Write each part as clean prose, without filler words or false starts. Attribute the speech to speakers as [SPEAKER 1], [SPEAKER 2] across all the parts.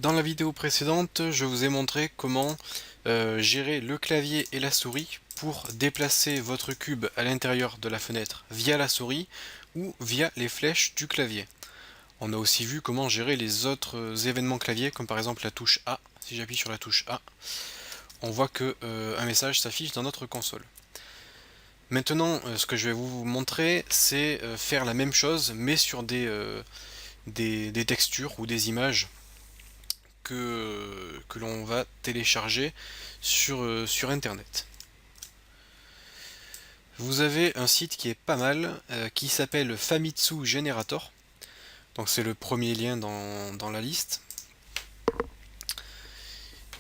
[SPEAKER 1] Dans la vidéo précédente, je vous ai montré comment gérer le clavier et la souris pour déplacer votre cube à l'intérieur de la fenêtre via la souris ou via les flèches du clavier. On a aussi vu comment gérer les autres événements clavier, comme par exemple la touche A. Si j'appuie sur la touche A, on voit que un message s'affiche dans notre console. Maintenant, ce que je vais vous montrer, c'est faire la même chose, mais sur des textures ou des images que l'on va télécharger sur internet. Vous avez un site qui est pas mal, qui s'appelle Famitsu Generator. Donc c'est le premier lien dans la liste.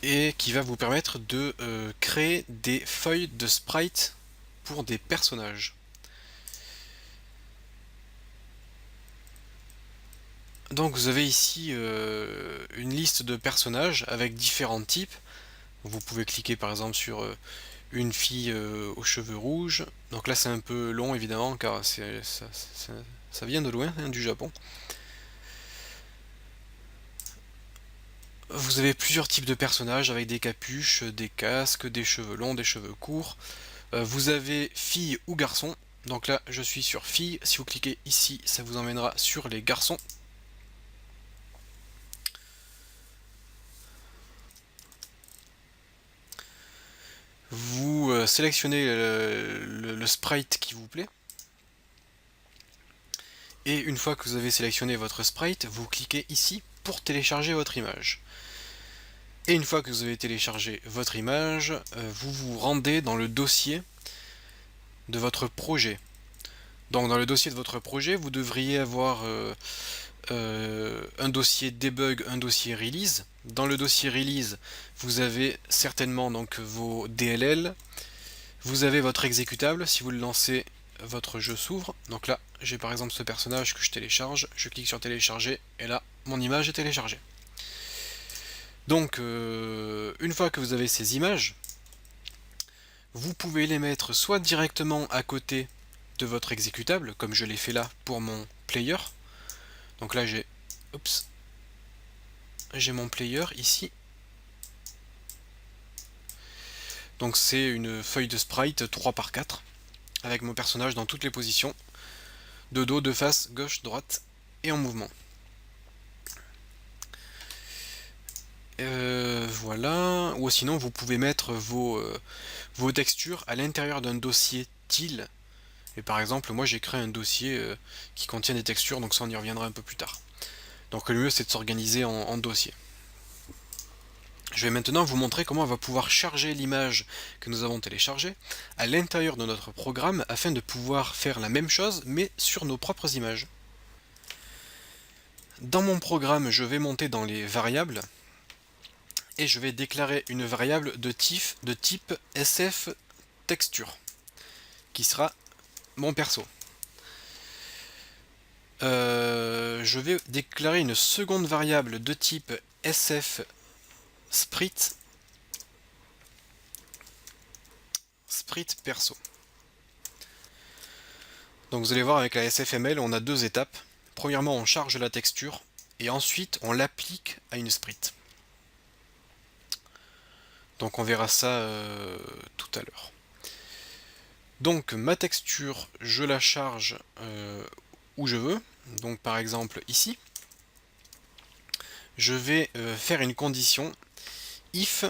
[SPEAKER 1] Et qui va vous permettre de créer des feuilles de sprite pour des personnages. Donc vous avez ici une liste de personnages avec différents types. Vous pouvez cliquer par exemple sur une fille aux cheveux rouges. Donc là c'est un peu long évidemment car ça vient de loin, hein, du Japon. Vous avez plusieurs types de personnages avec des capuches, des casques, des cheveux longs, des cheveux courts. Vous avez fille ou garçon. Donc là je suis sur fille. Si vous cliquez ici, ça vous emmènera sur les garçons. Vous sélectionnez le sprite qui vous plaît. Et une fois que vous avez sélectionné votre sprite, vous cliquez ici pour télécharger votre image. Et une fois que vous avez téléchargé votre image, vous vous rendez dans le dossier de votre projet. Donc dans le dossier de votre projet, vous devriez avoir un dossier debug, un dossier release. Dans le dossier release, vous avez certainement donc vos DLL, vous avez votre exécutable. Si vous le lancez, votre jeu s'ouvre. Donc là, j'ai par exemple ce personnage que je télécharge, je clique sur télécharger et là, mon image est téléchargée. Donc, une fois que vous avez ces images, vous pouvez les mettre soit directement à côté de votre exécutable, comme je l'ai fait là pour mon player. Donc là, j'ai mon player ici. Donc c'est une feuille de sprite 3x4 avec mon personnage dans toutes les positions, de dos, de face, gauche, droite et en mouvement. Voilà, ou sinon vous pouvez mettre vos textures à l'intérieur d'un dossier TIL. Et par exemple, moi j'ai créé un dossier qui contient des textures, donc ça on y reviendra un peu plus tard. Donc le mieux c'est de s'organiser en dossier. Je vais maintenant vous montrer comment on va pouvoir charger l'image que nous avons téléchargée à l'intérieur de notre programme afin de pouvoir faire la même chose mais sur nos propres images. Dans mon programme, je vais monter dans les variables et je vais déclarer une variable de type SF texture qui sera mon perso. Je vais déclarer une seconde variable de type SF sprite perso. Donc vous allez voir avec la SFML, on a deux étapes. Premièrement, on charge la texture et ensuite on l'applique à une sprite. Donc on verra ça tout à l'heure. Donc ma texture, je la charge où je veux. Donc par exemple ici, je vais faire une condition if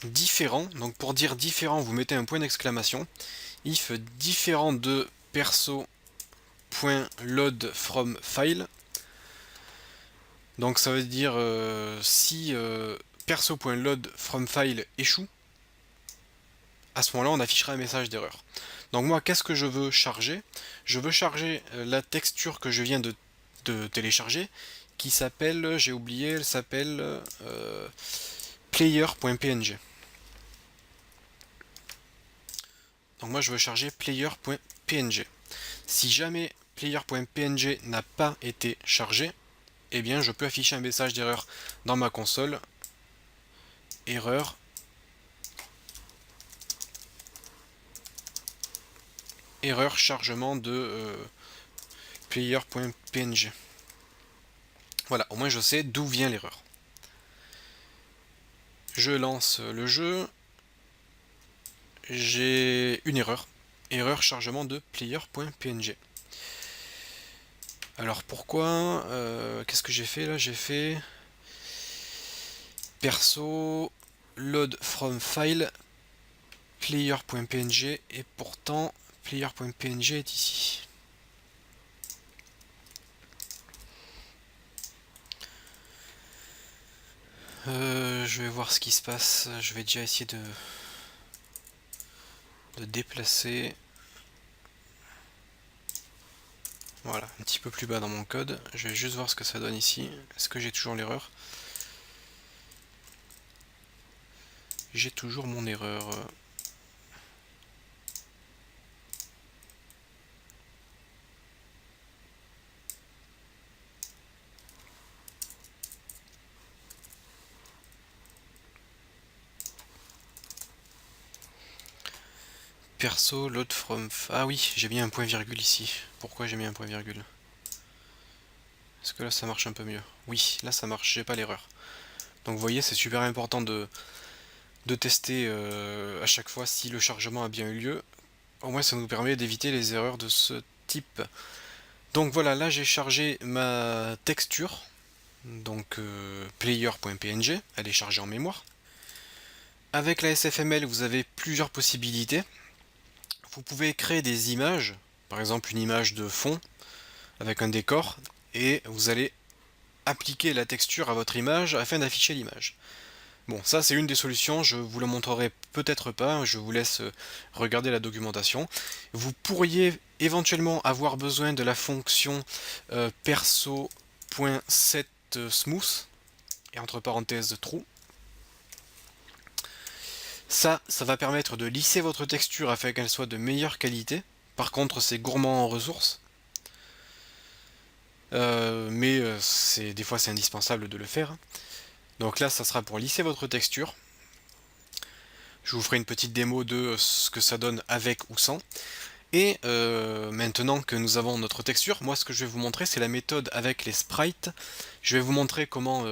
[SPEAKER 1] différent. Donc pour dire différent, vous mettez un point d'exclamation. If différent de perso.load from file. Donc ça veut dire si perso.load from file échoue, à ce moment-là on affichera un message d'erreur. Donc moi qu'est-ce que je veux charger? Je veux charger la texture que je viens de télécharger qui s'appelle, j'ai oublié, elle s'appelle player.png. Donc moi je veux charger player.png. Si jamais player.png n'a pas été chargé, eh bien je peux afficher un message d'erreur dans ma console. Erreur chargement de player.png. Voilà, au moins je sais d'où vient l'erreur. Je lance le jeu. J'ai une erreur. Erreur chargement de player.png. Alors pourquoi qu'est-ce que j'ai fait là? J'ai fait perso load from file player.png et pourtant player.png est ici. Je vais voir ce qui se passe. Je vais déjà essayer de déplacer. Voilà, un petit peu plus bas dans mon code. Je vais juste voir ce que ça donne ici. Est-ce que j'ai toujours l'erreur? J'ai toujours mon erreur. Perso, load from... Ah oui, j'ai mis un point virgule ici. Pourquoi j'ai mis un point virgule? Est-ce que là ça marche un peu mieux? Oui, là ça marche, j'ai pas l'erreur. Donc vous voyez, c'est super important de tester à chaque fois si le chargement a bien eu lieu. Au moins ça nous permet d'éviter les erreurs de ce type. Donc voilà, là j'ai chargé ma texture. Donc player.png, elle est chargée en mémoire. Avec la SFML, vous avez plusieurs possibilités. Vous pouvez créer des images, par exemple une image de fond avec un décor, et vous allez appliquer la texture à votre image afin d'afficher l'image. Bon, ça c'est une des solutions, je vous le montrerai peut-être pas, je vous laisse regarder la documentation. Vous pourriez éventuellement avoir besoin de la fonction perso.setSmooth, et entre parenthèses true. Ça va permettre de lisser votre texture afin qu'elle soit de meilleure qualité. Par contre, c'est gourmand en ressources. Mais des fois c'est indispensable de le faire. Donc là, ça sera pour lisser votre texture. Je vous ferai une petite démo de ce que ça donne avec ou sans. Et maintenant que nous avons notre texture, moi ce que je vais vous montrer c'est la méthode avec les sprites. Je vais vous montrer comment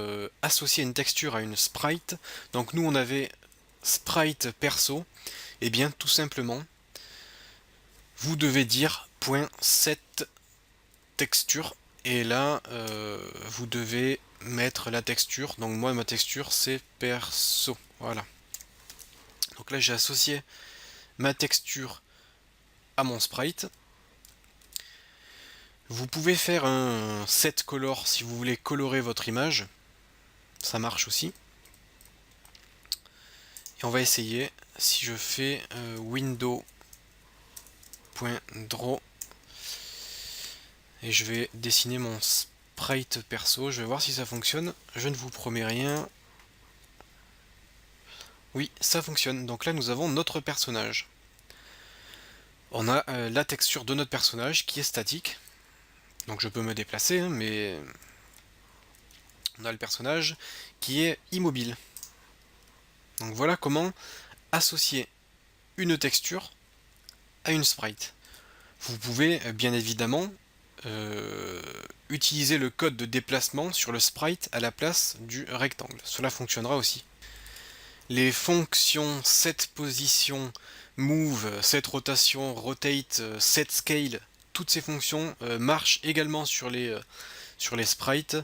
[SPEAKER 1] associer une texture à une sprite. Donc nous on avait sprite perso. Et bien tout simplement, vous devez dire .set texture. Et là, vous devez mettre la texture. Donc moi ma texture c'est perso. Voilà. Donc là j'ai associé ma texture à mon sprite. Vous pouvez faire un set color si vous voulez colorer votre image. Ça marche aussi. Et on va essayer. Si je fais window.draw et je vais dessiner mon sprite perso, je vais voir si ça fonctionne. Je ne vous promets rien. Oui, ça fonctionne. Donc là, nous avons notre personnage. On a la texture de notre personnage qui est statique. Donc je peux me déplacer, hein, mais on a le personnage qui est immobile. Donc voilà comment associer une texture à une sprite. Vous pouvez bien évidemment utiliser le code de déplacement sur le sprite à la place du rectangle. Cela fonctionnera aussi. Les fonctions set position, move, set rotation, rotate, set scale, toutes ces fonctions marchent également sur les sprites.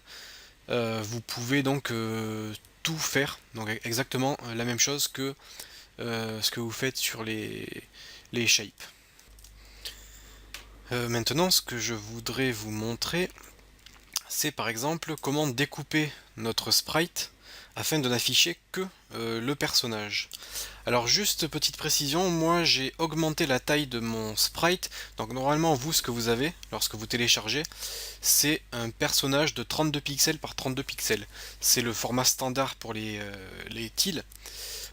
[SPEAKER 1] Vous pouvez donc tout faire, donc exactement la même chose que ce que vous faites sur les shapes. Maintenant, ce que je voudrais vous montrer, c'est par exemple comment découper notre sprite afin de n'afficher que le personnage. Alors juste petite précision, moi j'ai augmenté la taille de mon sprite, donc normalement vous ce que vous avez lorsque vous téléchargez, c'est un personnage de 32 pixels par 32 pixels. C'est le format standard pour les tiles.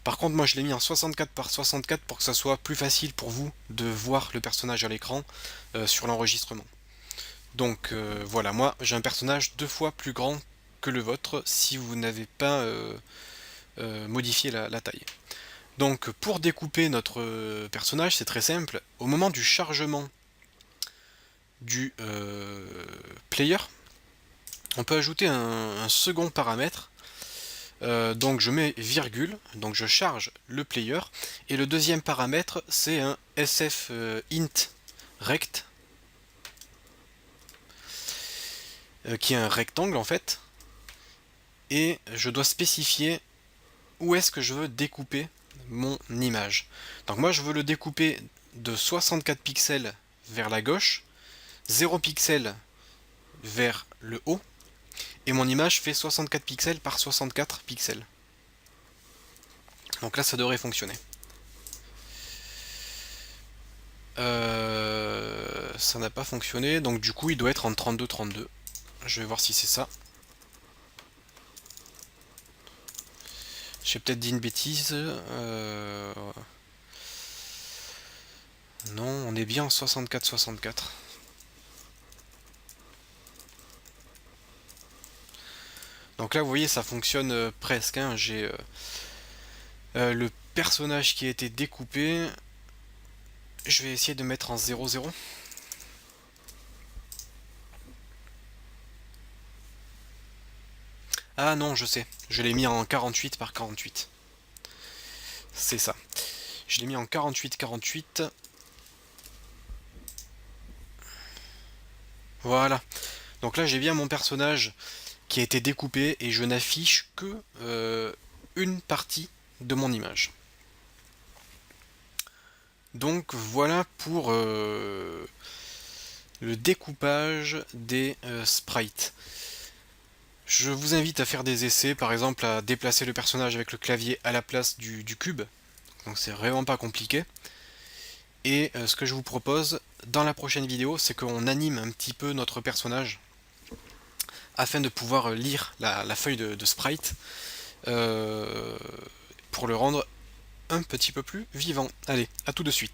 [SPEAKER 1] Par contre moi je l'ai mis en 64 par 64 pour que ça soit plus facile pour vous de voir le personnage à l'écran sur l'enregistrement. Donc voilà, moi j'ai un personnage 2 fois plus grand que le vôtre si vous n'avez pas modifié la taille. Donc pour découper notre personnage, c'est très simple. Au moment du chargement du player, on peut ajouter un second paramètre Donc je mets virgule, donc je charge le player, et le deuxième paramètre c'est un sf int rect, qui est un rectangle en fait, et je dois spécifier où est-ce que je veux découper mon image. Donc moi je veux le découper de 64 pixels vers la gauche, 0 pixels vers le haut, et mon image fait 64 pixels par 64 pixels. Donc là ça devrait fonctionner. Ça n'a pas fonctionné, donc du coup il doit être en 32-32. Je vais voir si c'est ça. J'ai peut-être dit une bêtise. Non, on est bien en 64-64. Donc là, vous voyez, ça fonctionne presque. Hein. J'ai le personnage qui a été découpé. Je vais essayer de mettre en 0-0. Ah non, je sais. Je l'ai mis en 48 par 48. C'est ça. Je l'ai mis en 48-48. Voilà. Donc là, j'ai bien mon personnage qui a été découpé et je n'affiche que une partie de mon image. Donc voilà pour le découpage des sprites. Je vous invite à faire des essais, par exemple à déplacer le personnage avec le clavier à la place du cube. Donc c'est vraiment pas compliqué. Et ce que je vous propose dans la prochaine vidéo, c'est qu'on anime un petit peu notre personnage afin de pouvoir lire la feuille de sprite pour le rendre un petit peu plus vivant. Allez, à tout de suite.